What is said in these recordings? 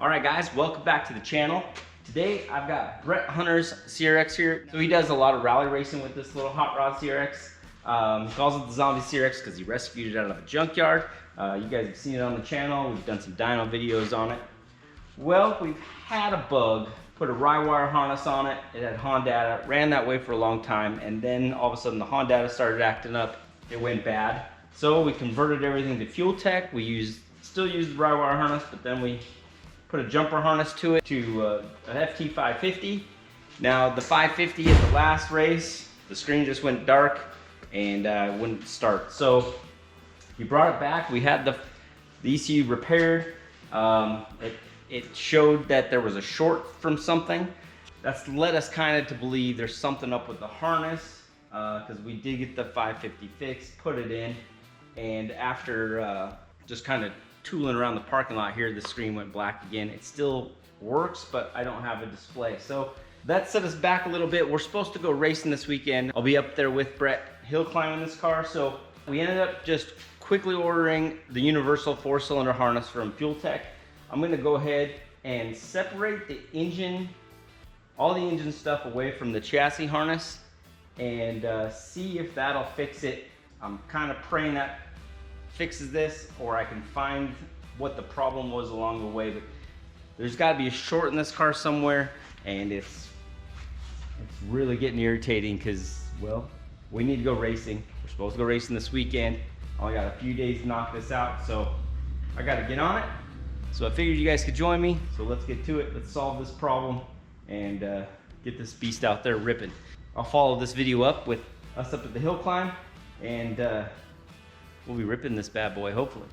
Alright guys, welcome back to the channel. Today I've got Brett Hunter's CRX here. So he does a lot of rally racing with this little hot rod CRX. He calls it the zombie CRX because he rescued it out of a junkyard. You guys have seen it on the channel. We've done some dyno videos on it. Well, we've had a bug, put a rye wire harness on it. It had Honda, ran that way for a long time, and then all of a sudden the Honda started acting up. It went bad. So we converted everything to fueltech. We still use the rye wire harness, but then we put a jumper harness to it, to an FT 550. Now the 550 at the last race, the screen just went dark and wouldn't start. So he brought it back. We had the ECU repaired. It showed that there was a short from something. That's led us kind of to believe there's something up with the harness, because we did get the 550 fixed, put it in, and after just kind of tooling around the parking lot here, the screen went black again. It still works, but I don't have a display. So that set us back a little bit. We're supposed to go racing this weekend. I'll be up there with Brett hill climbing this car. So we ended up just quickly ordering the universal 4-cylinder harness from fueltech. I'm gonna go ahead and separate the engine, all the engine stuff away from the chassis harness and see if that'll fix it. I'm kind of praying that fixes this, or I can find what the problem was along the way, but there's got to be a short in this car somewhere, and it's really getting irritating because, well, we need to go racing. We're supposed to go racing this weekend. I only got a few days to knock this out, so I got to get on it. So I figured you guys could join me, so let's get to it. Let's solve this problem and get this beast out there ripping. I'll follow this video up with us up at the hill climb, and we'll be ripping this bad boy, hopefully.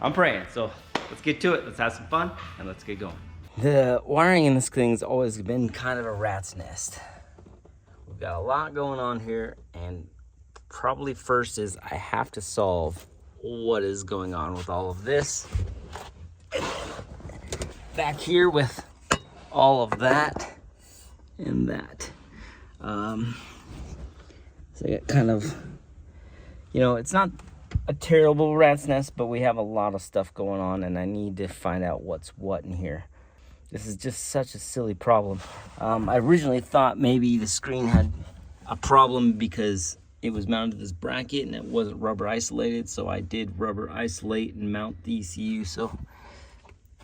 I'm praying, so let's get to it. Let's have some fun, and let's get going. The wiring in this thing's always been kind of a rat's nest. We've got a lot going on here, and probably first is I have to solve what is going on with all of this. And then back here with all of that and that. So I got kind of, you know, it's not a terrible rat's nest, but we have a lot of stuff going on, and I need to find out what's what in here. This is just such a silly problem. I originally thought maybe the screen had a problem because it was mounted to this bracket and it wasn't rubber isolated, so I did rubber isolate and mount the ECU, so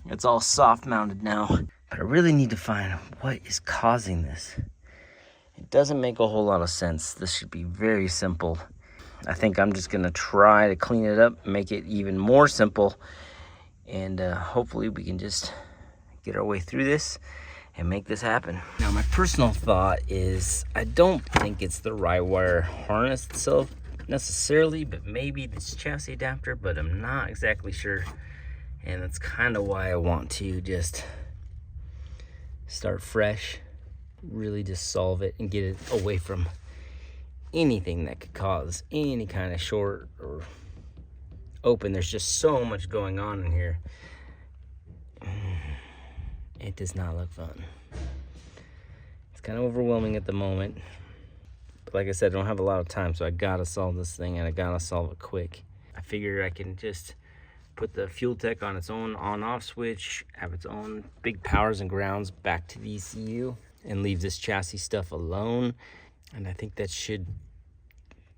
it's all soft mounted now. But I really need to find what is causing this. It doesn't make a whole lot of sense. This should be very simple. I think I'm just gonna try to clean it up, make it even more simple, and hopefully we can just get our way through this and make this happen. Now my personal thought is I don't think it's the rye wire harness itself necessarily, but maybe this chassis adapter, but I'm not exactly sure. And that's kind of why I want to just start fresh, really just solve it and get it away from anything that could cause any kind of short or open. There's just so much going on in here. It does not look fun. It's kind of overwhelming at the moment, but like I said, I don't have a lot of time, so I gotta solve this thing, and I gotta solve it quick. I figure I can just put the fueltech on its own on-off switch, have its own big powers and grounds back to the ECU, and leave this chassis stuff alone. And I think that should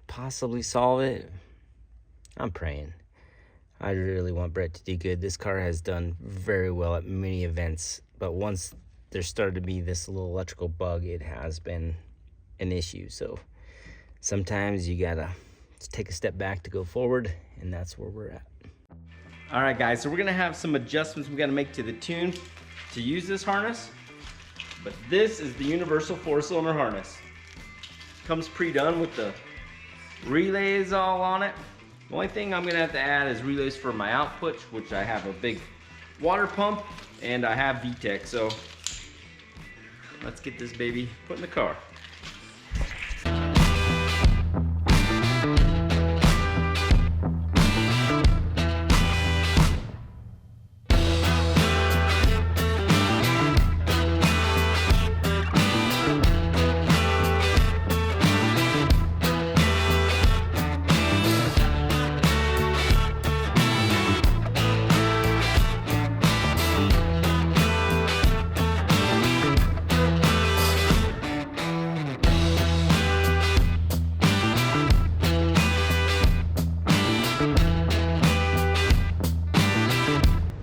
possibly solve it. I'm praying. I really want Brett to do good. This car has done very well at many events, but once there started to be this little electrical bug, it has been an issue. So sometimes you gotta take a step back to go forward, and that's where we're at. All right, guys, so we're gonna have some adjustments we gotta make to the tune to use this harness, but this is the universal 4-cylinder harness. Comes pre-done with the relays all on it. The only thing I'm gonna have to add is relays for my output, which I have a big water pump and I have VTEC. So let's get this baby put in the car.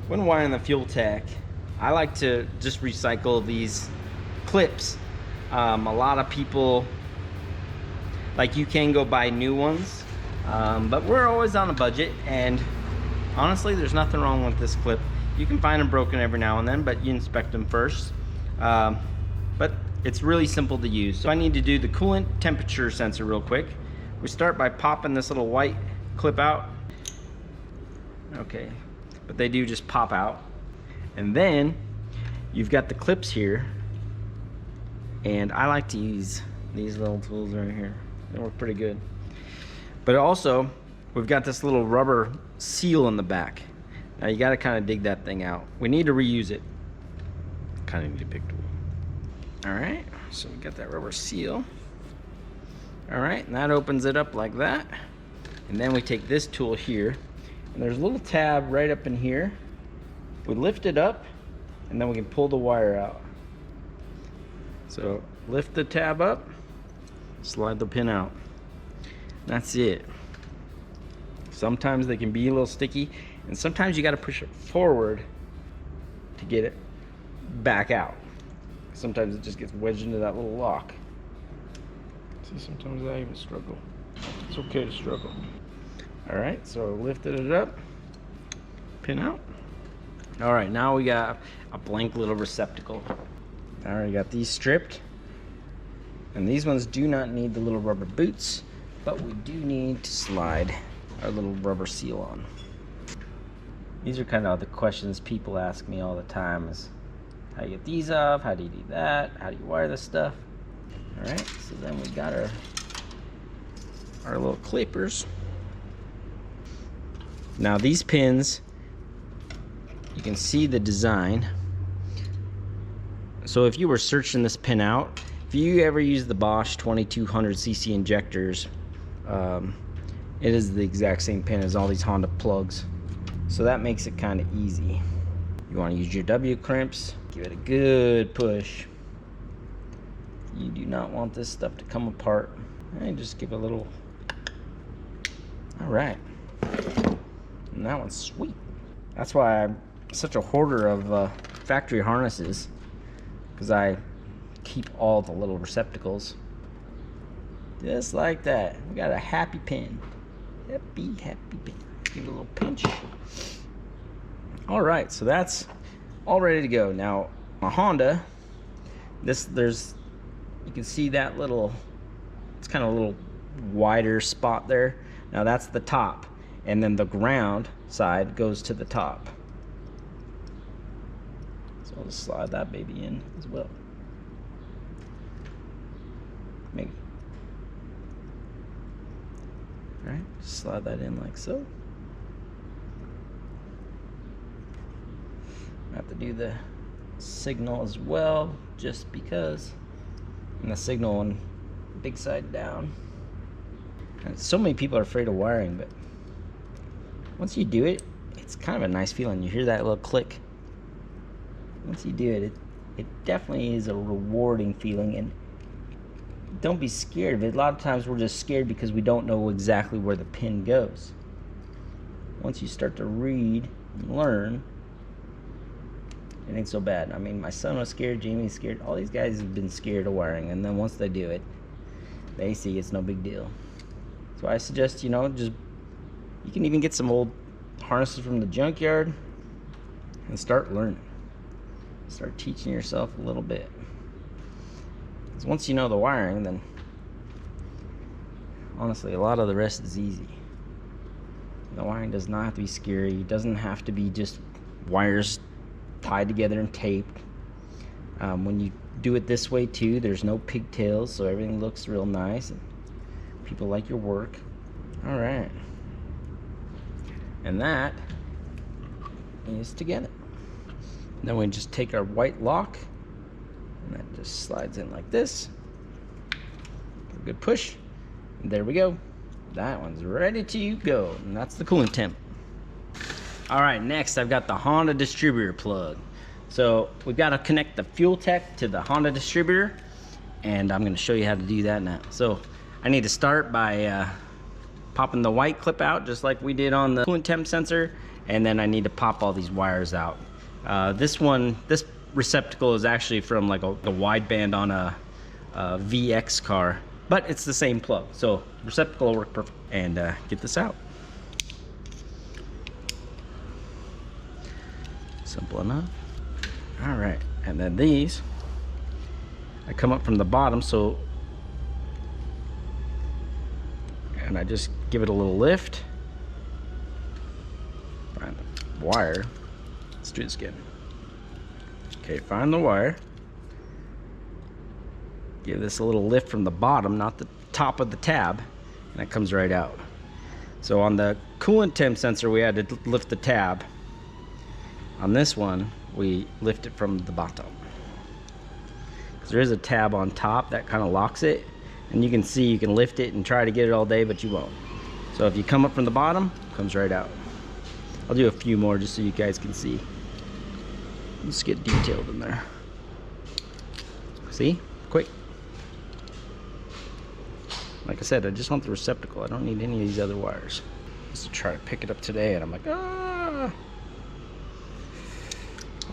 when wiring the fueltech, I like to just recycle these clips. A lot of people, like, you can go buy new ones, but we're always on a budget, and honestly, there's nothing wrong with this clip. You can find them broken every now and then, but you inspect them first. But it's really simple to use. So I need to do the coolant temperature sensor real quick. We start by popping this little white clip out. Okay, but they do just pop out. And then you've got the clips here, and I like to use these little tools right here. They work pretty good. But also, we've got this little rubber seal in the back. Now you gotta kind of dig that thing out. We need to reuse it. Kind of need a big tool. All right, so we got that rubber seal. All right, and that opens it up like that. And then we take this tool here, and there's a little tab right up in here. We lift it up, and then we can pull the wire out. So lift the tab up, slide the pin out. That's it. Sometimes they can be a little sticky, and sometimes you got to push it forward to get it back out. Sometimes it just gets wedged into that little lock. See, sometimes I even struggle. It's okay to struggle. All right, so lifted it up, pin out. All right, now we got a blank little receptacle. I already got these stripped, and these ones do not need the little rubber boots, but we do need to slide our little rubber seal on. These are kind of the questions people ask me all the time, is how do you get these off, how do you do that, how do you wire this stuff? All right, so then we got our little clippers. Now these pins, you can see the design. So if you were searching this pin out, if you ever use the Bosch 2200cc injectors, it is the exact same pin as all these Honda plugs. So that makes it kind of easy. You want to use your W crimps, give it a good push. You do not want this stuff to come apart. And just give it a little. All right. And that one's sweet. That's why I'm such a hoarder of factory harnesses, because I keep all the little receptacles. Just like that. We got a happy pin. Happy pin. Give it a little pinch. All right, so that's all ready to go. Now, a Honda, you can see that little, it's kind of a little wider spot there. Now that's the top, and then the ground side goes to the top. So I'll just slide that baby in as well. Maybe. All right, just slide that in like so. I have to do the signal as well, just because. And the signal on big side down. And so many people are afraid of wiring, but once you do it, it's kind of a nice feeling. You hear that little click. Once you do it, it definitely is a rewarding feeling, and don't be scared of it. A lot of times we're just scared because we don't know exactly where the pin goes. Once you start to read and learn, it ain't so bad. I mean, my son was scared, Jamie's scared. All these guys have been scared of wiring, and then once they do it, they see it's no big deal. So I suggest, you can even get some old harnesses from the junkyard and start learning. Start teaching yourself a little bit. Because once you know the wiring, then honestly, a lot of the rest is easy. The wiring does not have to be scary. It doesn't have to be just wires tied together and taped. When you do it this way too, there's no pigtails, so everything looks real nice and people like your work. All right, and that is together. Then we just take our white lock, and that just slides in like this. A good push, and there we go. That one's ready to go, and that's the coolant temp. All right, next I've got the Honda distributor plug. So we've got to connect the fueltech to the Honda distributor, and I'm going to show you how to do that now. So I need to start by popping the white clip out, just like we did on the coolant temp sensor, and then I need to pop all these wires out. This receptacle is actually from like a wideband on a VX car, but it's the same plug, so receptacle will work perfect. And get this out. Simple enough. All right, and then these, I come up from the bottom, so, and I just give it a little lift. Find the wire. Let's do this again. Okay, find the wire. Give this a little lift from the bottom, not the top of the tab, and it comes right out. So on the coolant temp sensor, we had to lift the tab. On this one, we lift it from the bottom. Because there is a tab on top that kind of locks it, and you can see you can lift it and try to get it all day, but you won't. So if you come up from the bottom, it comes right out. I'll do a few more just so you guys can see. Let's get detailed in there. See? Quick. Like I said, I just want the receptacle. I don't need any of these other wires. Just to try to pick it up today, and I'm like, ah.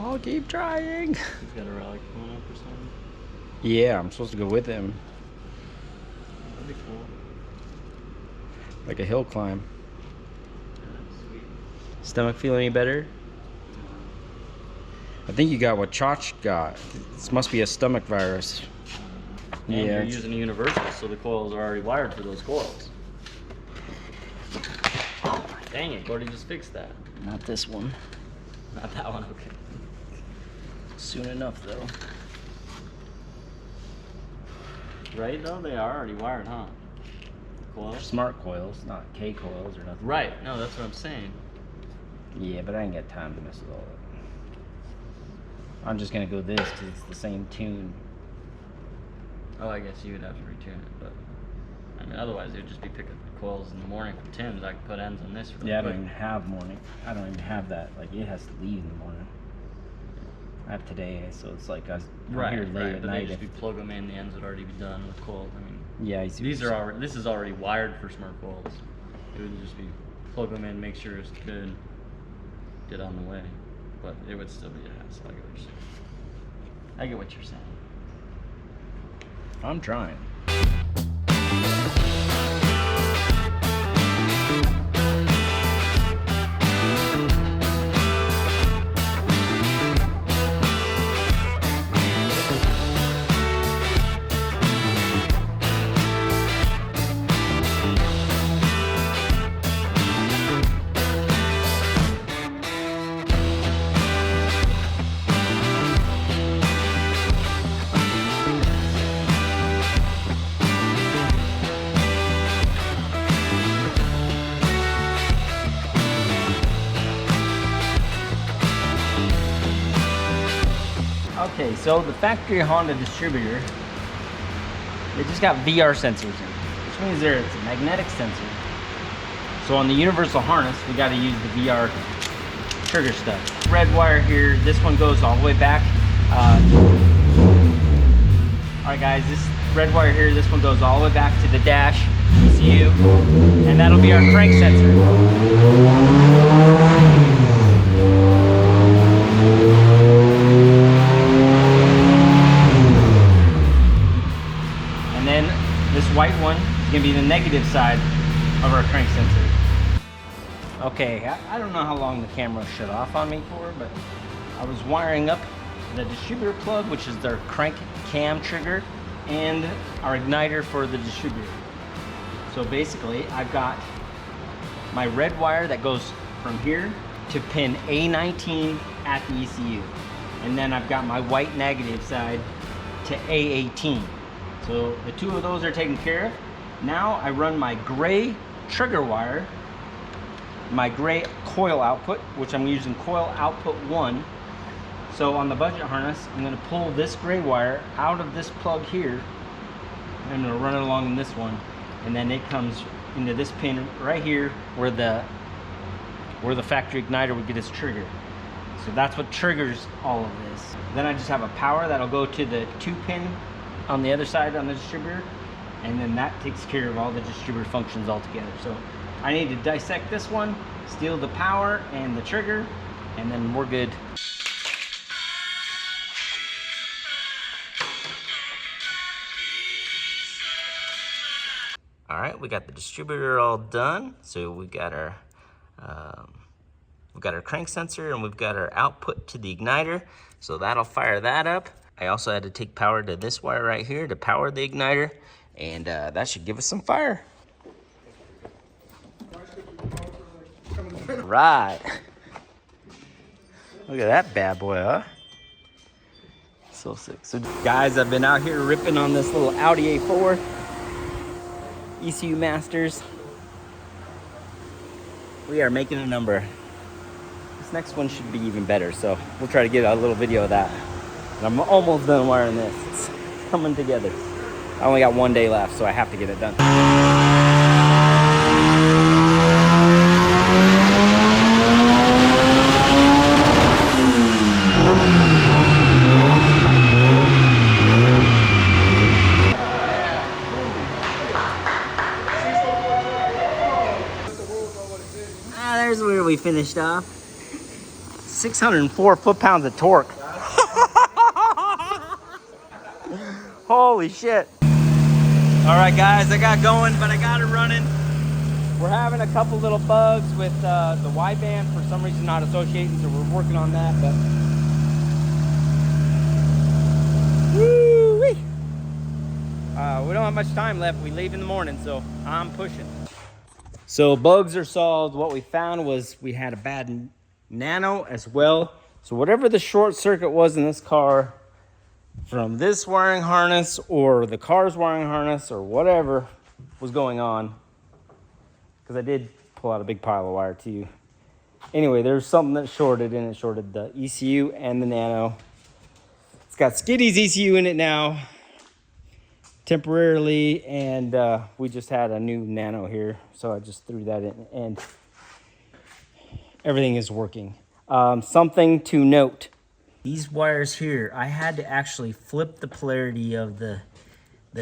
I'll keep trying. He's got a rally coming up or something? Yeah, I'm supposed to go with him. That'd be cool. Like a hill climb. Yeah, sweet. Stomach feel any better? I think you got what Chach got. This must be a stomach virus. And Yeah, you're using a universal, so the coils are already wired for those coils. Dang it, Gordy just fixed that. not this one. Not that one, okay. Soon enough, though. Right, though? They are already wired, huh? Coils? Smart coils, not K coils or nothing. Right, no, that's what I'm saying. Yeah, but I ain't got time to mess with all that. I'm just gonna go this because it's the same tune. Oh, I guess you would have to retune it, but I mean, otherwise it would just be picking coils in the morning from Tim's. I could put ends on this. Really Yeah, I quick. don't even have morning. I don't even have that. Like, it has to leave in the morning. I have today, so it's like I'm here late at but night. They just be plug them in. The ends would already be done with coils. I mean, Yeah, I see. these are already. This is already wired for smart coils. It would just be plug them in, make sure it's good, get on the way. But it would still be a hassle. I get what you're saying. I'm trying. Okay, so the factory Honda distributor, they just got VR sensors in it, which means it's a magnetic sensor. So on the universal harness, we got to use the VR trigger stuff. Red wire here, this one goes all the way back. Alright guys, this red wire here, this one goes all the way back to the dash ECU, and that'll be our crank sensor. This white one is going to be the negative side of our crank sensor. Okay, I don't know how long the camera shut off on me for, but I was wiring up the distributor plug, which is their crank cam trigger, and our igniter for the distributor. So basically, I've got my red wire that goes from here to pin A19 at the ECU. And then I've got my white negative side to A18. So the two of those are taken care of. Now I run my gray trigger wire, my gray coil output, which I'm using coil output 1. So on the budget harness, I'm going to pull this gray wire out of this plug here. I'm going to run it along in this one, and then it comes into this pin right here where the factory igniter would get its trigger. So that's what triggers all of this. Then I just have a power that'll go to the 2-pin on the other side on the distributor, and then that takes care of all the distributor functions altogether. So I need to dissect this one steal the power and the trigger, and then we're good. All right, we got the distributor all done. So we've got our crank sensor and we've got our output to the igniter. So that'll fire that up. I also had to take power to this wire right here to power the igniter, and that should give us some fire. Right. Look at that bad boy, huh? So sick. So guys, I've been out here ripping on this little Audi A4. ECU Masters. We are making a number. This next one should be even better, so we'll try to get a little video of that. And I'm almost done wiring this. It's coming together. I only got 1 day left, so I have to get it done. There's where we finished off. 604 foot-pounds of torque. Holy shit. All right, guys, I got going, but I got it running. We're having a couple little bugs with the wideband, for some reason not associating, so we're working on that, but. Woo-wee. We don't have much time left. We leave in the morning, so I'm pushing. So bugs are solved. What we found was we had a bad nano as well. So whatever the short circuit was in this car, from this wiring harness or the car's wiring harness or whatever was going on, because I did pull out a big pile of wire too. Anyway, there's something that shorted, and it shorted the ECU and the nano. It's got Skiddy's ECU in it now, temporarily, and we just had a new nano here, so I just threw that in, and everything is working. Something to note, these wires here, I had to actually flip the polarity of the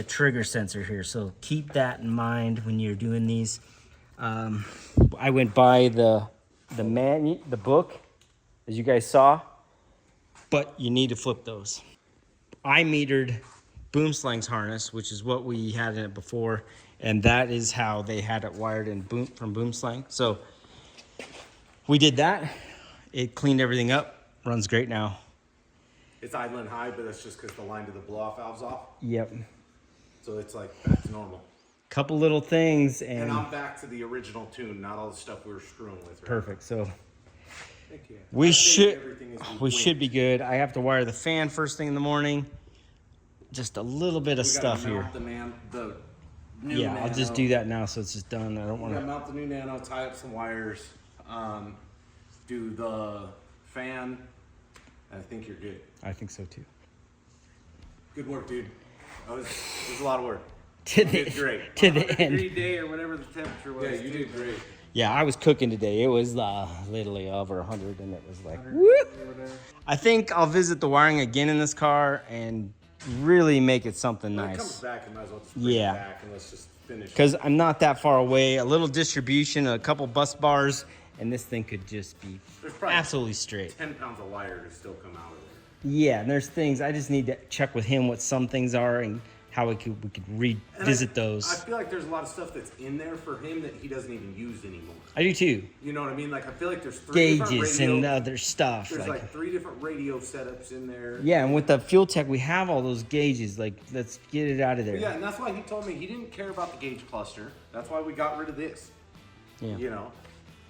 trigger sensor here, so keep that in mind when you're doing these. I went by the book, as you guys saw, but you need to flip those. I metered Boomslang's harness, which is what we had in it before, and that is how they had it wired in from Boomslang. So we did that. It cleaned everything up. Runs great now. It's idling high, but that's just because the line to the blow-off valve's off. Yep. So it's like back to normal. Couple little things, and I'm back to the original tune, not all the stuff we were screwing with. Right? Perfect. So Thank you. we should be good. I have to wire the fan first thing in the morning. Just a little bit of stuff here. The new Yeah, nano. I'll just do that now, so it's just done. I don't want Yeah, to. mount the new nano, tie up some wires, do the fan, and I think you're good. I think so too. Good work, dude. It was a lot of work. To You did great. To the end. day or whatever the temperature was. Yeah, you did great. Yeah, I was cooking today. It was literally over 100, and it was like, whoop. I think I'll visit the wiring again in this car and really make it something When it nice. comes back, I might as well just bring it back and let's just finish. Because I'm not that far away. A little distribution, a couple bus bars, and this thing could just be There's probably absolutely straight. 10 pounds of wire to still come out of there. Yeah, and there's things, I just need to check with him what some things are and how we could revisit those. I feel like there's a lot of stuff that's in there for him that he doesn't even use anymore. I do too. You know what I mean? Like, I feel like there's three Gauges and other stuff. There's like 3 different radio setups in there. Yeah, and with the fuel tech, we have all those gauges. Like, let's get it out of there. Yeah, and that's why he told me he didn't care about the gauge cluster. That's why we got rid of this. Yeah. You know,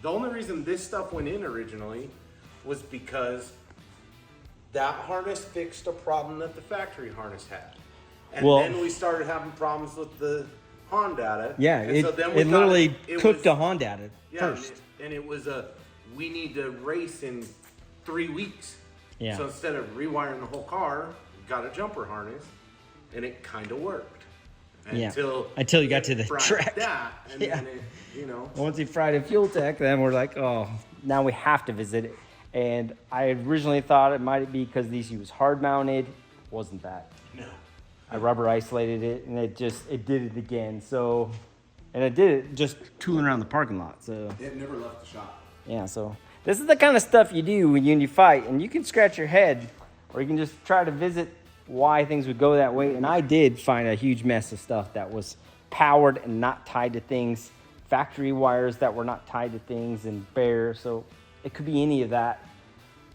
the only reason this stuff went in originally was because that harness fixed a problem that the factory harness had. And Well- then we started having problems with the Honda. Yeah, and it, so then we it literally it cooked was- a Honda Yeah, first. and it was we need to race in 3 weeks. Yeah. So instead of rewiring the whole car, we got a jumper harness, and it kind of worked. Yeah. Until Until you got to the fried track. That, and Yeah. then it, you know. Once he fried a fuel tech, then we're like, oh, now we have to visit it. And I originally thought it might be because these was hard mounted. Wasn't that? No. I rubber isolated it, and it did it again. So, and it did it just tooling around the parking lot. So It never left the shop. Yeah, so this is the kind of stuff you do when you fight, and you can scratch your head, or you can just try to visit why things would go that way. And I did find a huge mess of stuff that was powered and not tied to things, factory wires that were not tied to things, and bare. So it could be any of that.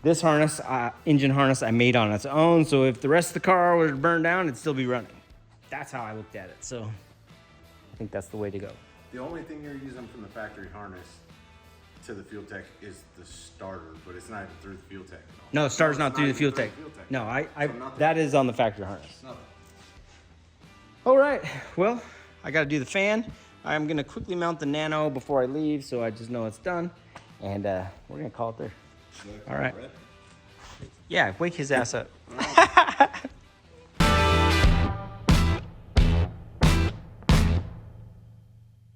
This harness, engine harness, I made on its own. So if the rest of the car were to burn down, it'd still be running. That's how I looked at it. So I think that's the way to go. The only thing you're using from the factory harness to the fuel tech is the starter, but it's not even through the fuel tech. No, the starter's not through the fuel tech. No, that is on the factory harness. Nothing. All right, well, I got to do the fan. I'm going to quickly mount the Nano before I leave, so I just know it's done. And we're going to call it there. All right. Yeah, wake his ass up.